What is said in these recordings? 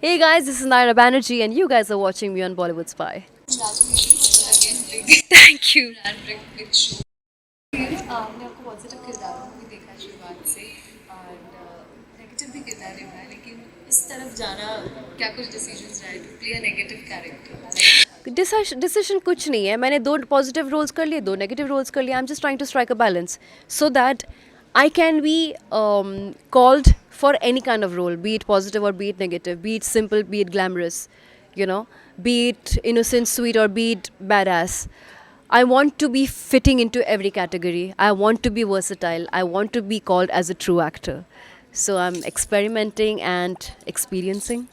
Hey guys, this is Naira Banerjee, and you guys are watching me on Bollywood Spy. Thank you. आपने आपको positive किरदारों में भी देखा है शुरुआत से और नेगेटिव भी किरदार निभाया है लेकिन इस तरफ जाना क्या कुछ डिसीजंस रहे to play a negative character decision कुछ नहीं है. मैंने दो पॉजिटिव रोल्स कर लिए, दो नेगेटिव रोल्स कर लिए. I am just trying to strike a balance so that I can be called for any kind of role, be it positive or be it negative, be it simple, be it glamorous, you know, be it innocent, sweet, or be it badass. I want to be fitting into every category. I want to be versatile. I want to be called as a true actor. So I'm experimenting and experiencing.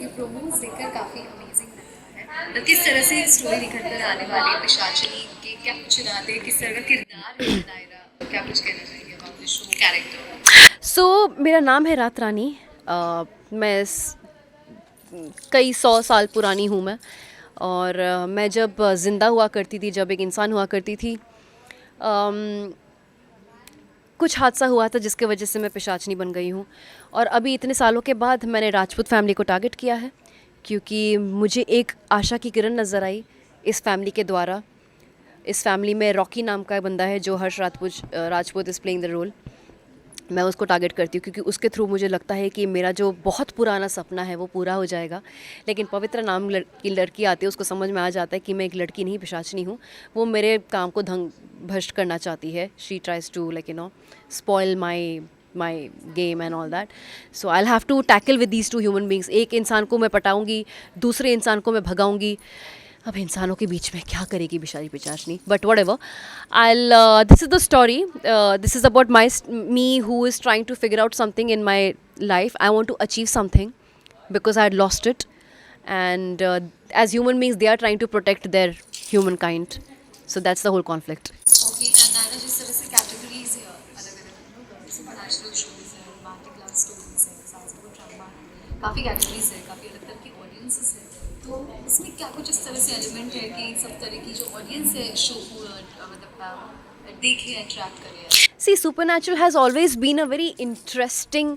ये promos देखकर काफ़ी amazing लग रहा है तो किस तरह से स्टोरी निखर कर आने वाली है पिशाचिनी के क्या कुछ इरादे हैं, किस तरह का किरदार है दायरा क्या कुछ कहना चाहिए about the show character so मेरा नाम है रात रानी. मैं कई 100 साल पुरानी हूँ मैं. और मैं जब ज़िंदा हुआ करती थी, जब एक इंसान हुआ करती थी, कुछ हादसा हुआ था जिसके वजह से मैं पिशाचनी बन गई हूँ. और अभी इतने सालों के बाद मैंने राजपूत फैमिली को टारगेट किया है क्योंकि मुझे एक आशा की किरण नज़र आई इस फैमिली के द्वारा. इस फैमिली में रॉकी नाम का बंदा है जो Harsh Rajput is playing the role. मैं उसको टारगेट करती हूँ क्योंकि उसके थ्रू मुझे लगता है कि मेरा जो बहुत पुराना सपना है वो पूरा हो जाएगा. लेकिन पवित्र नाम की लड़की आती है, उसको समझ में आ जाता है कि मैं एक लड़की नहीं पिशाचनी हूँ. वो मेरे काम को धंग भ्रष्ट करना चाहती है. She tries to spoil my game and all that. So I have to tackle with these two human beings. एक इंसान को मैं पटाऊँगी, दूसरे इंसान को मैं भगाऊँगी. अब इंसानों के बीच में क्या करेगी बेचारी Pishachini. But whatever, I'll this is the story. This is about me who is trying to figure out something in my life. I want to achieve something because I had lost it, and as human beings they are trying to protect their humankind. So that's the whole conflict. Okay and Naira जिस तरह से categories है अलग अलग supernatural shows है romantic love stories है psychological drama है काफ़ी कैटेगरीज है काफ़ी अलग तरह की ऑडियंसेस है तो इसमें क्या कुछ इस तरह से एलिमेंट है कि सब तरह की जो ऑडियंस है शो को मतलब देखे अट्रैक्ट करे. See, supernatural has always been a very interesting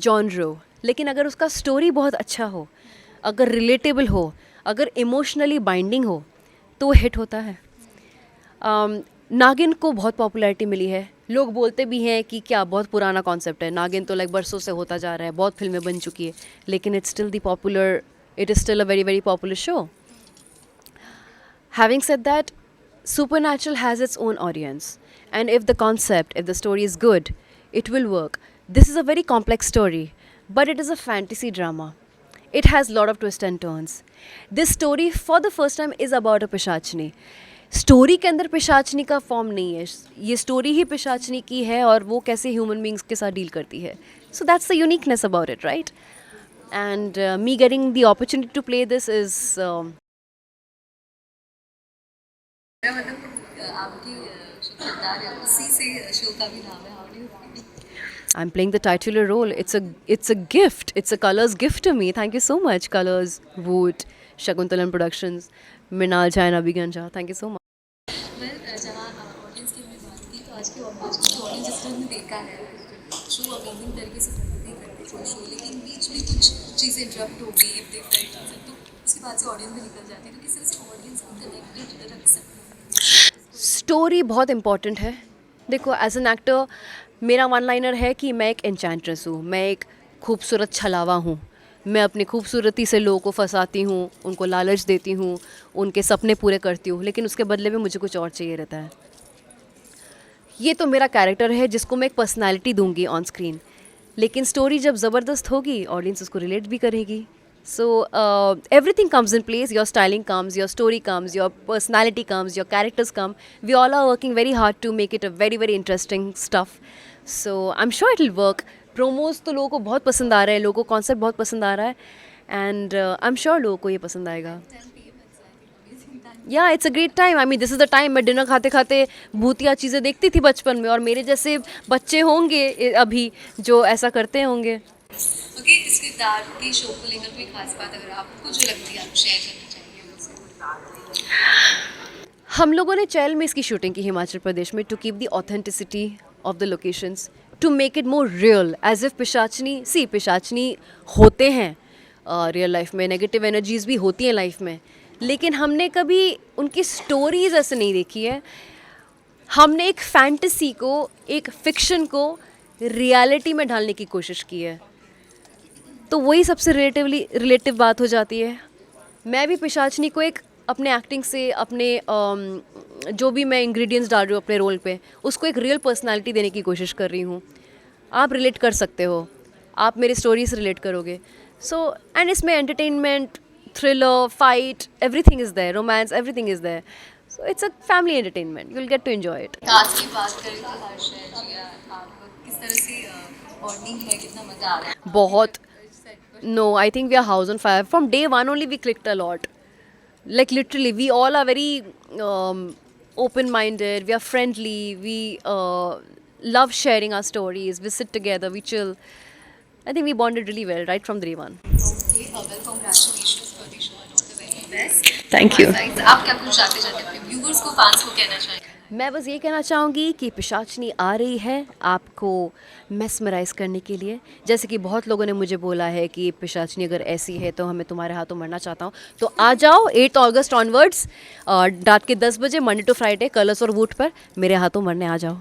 genre. लेकिन अगर उसका स्टोरी बहुत अच्छा हो, अगर रिलेटेबल हो, अगर इमोशनली बाइंडिंग हो तो वो हिट होता है. नागिन को बहुत पॉपुलैरिटी मिली है. लोग बोलते भी हैं कि क्या बहुत पुराना कॉन्सेप्ट है नागिन, तो लाइक बरसों से होता जा रहा है, बहुत फिल्में बन चुकी है, लेकिन it is still a very very popular show. Having said that, Supernatural has its own audience, and if the story is good, it will work. This is a very complex story, but it is a fantasy drama. It has a lot of twists and turns. This story for the first time is about a Pishachini. Story के अंदर पिशाचनी का form नहीं है. ये story ही पिशाचनी की है और वो कैसे ह्यूमन बींग्स के साथ डील करती है. So that's the uniqueness about it, right? And me getting the opportunity to play this is मतलब आपकी जो किरदार है उसी से शो का भी नाम है how do you feel. I'm playing the titular role. It's a gift. It's a Colors gift to me. Thank you so much, Colors, Woot, Shakuntalan Productions, Minal Jha and Abhiganja. Thank you so much. मैं जहाँ audience की हमने बात की तो आज की audience जिस तरह ने देखा है शो अमेजिंग तरीके से प्रगति करते थे शो लेकिन बीच में कुछ चीज़ें इंटरप्ट हो गई देख रहे थे तो उसके बाद से ऑडियंस भी निकल जाती है तो किस तरह से ऑडियंस को कनेक्टेड रख सकते हैं. स्टोरी बहुत इम्पॉर्टेंट है. देखो, एज एन एक्टर मेरा वन लाइनर है कि मैं एक एन्चेंट्रेस हूँ, मैं एक खूबसूरत छलावा हूँ. मैं अपनी खूबसूरती से लोगों को फंसाती हूँ, उनको लालच देती हूँ, उनके सपने पूरे करती हूँ, लेकिन उसके बदले में मुझे कुछ और चाहिए रहता है. ये तो मेरा कैरेक्टर है जिसको मैं एक पर्सनैलिटी दूंगी ऑन स्क्रीन, लेकिन स्टोरी जब ज़बरदस्त होगी ऑडियंस उसको रिलेट भी करेगी. So everything comes in place. Your styling comes, your story comes, your personality comes, your characters come. We all are working very hard to make it a very very interesting stuff. So I'm sure it will work. Promos तो लोगों को बहुत पसंद आ रहे हैं, लोगों को concept बहुत पसंद आ रहा है, एंड आई एम श्योर लोगों को ये पसंद आएगा. या it's a great time. I mean this is the time मैं डिनर खाते खाते भूतिया चीज़ें देखती थी बचपन में, और मेरे जैसे बच्चे होंगे अभी जो ऐसा करते होंगे. ओके इस किरदार की शो को लेकर कोई खास बात अगर आपको जो लगती है आप शेयर करना चाहेंगे मुझसे. हम लोगों ने चैल में इसकी शूटिंग की हिमाचल प्रदेश में, to keep the authenticity of the locations, to make it more real, as if Pishachini होते हैं रियल लाइफ में नेगेटिव एनर्जीज भी होती हैं लाइफ में, लेकिन हमने कभी उनकी स्टोरीज ऐसे नहीं देखी है। हमने एक फैंटेसी को, एक फिक्शन को रियलिटी में ढालने की कोशिश की है, तो वही सबसे रिलेटिव बात हो जाती है। मैं भी पिशाचनी को एक अपने एक्टिंग से, अपने जो भी मैं इंग्रेडिएंट्स डाल रही हूँ अपने रोल पे, उसको एक रियल पर्सनालिटी देने की कोशिश कर रही हूँ। आप रिलेट कर सकते हो, आप मेरी स्टोरी से रिलेट करोगे। सो एंड इसमें entertainment, thriller, fight, everything is there, romance, everything is there. So it's a family entertainment, you will get to enjoy it. Cast की बात करें तो हर्ष है, जिया, आप किस तरह से बॉन्डिंग है, कितना मज़ा आ रहा है बहुत। सेट पर? No, I think we are house on fire. From day one only we clicked a lot. Like literally, we all are very open-minded. We are friendly. We love sharing our stories. We sit together. We chill. I think we bonded really well right from day one. Okay, well, congratulations for the show and all the very best. Thank you. आप क्या कुछ जाते जाते अपने viewers को, fans को कहना चाहेंगे? मैं बस ये कहना चाहूँगी कि पिशाचनी आ रही है आपको मेस्मराइज करने के लिए। जैसे कि बहुत लोगों ने मुझे बोला है कि पिशाचनी अगर ऐसी है तो हमें तुम्हारे हाथों मरना चाहता हूँ, तो आ जाओ 8 अगस्त ऑनवर्ड्स रात के 10 बजे, मंडे टू फ्राइडे, कलर्स और वूट पर मेरे हाथों मरने आ जाओ।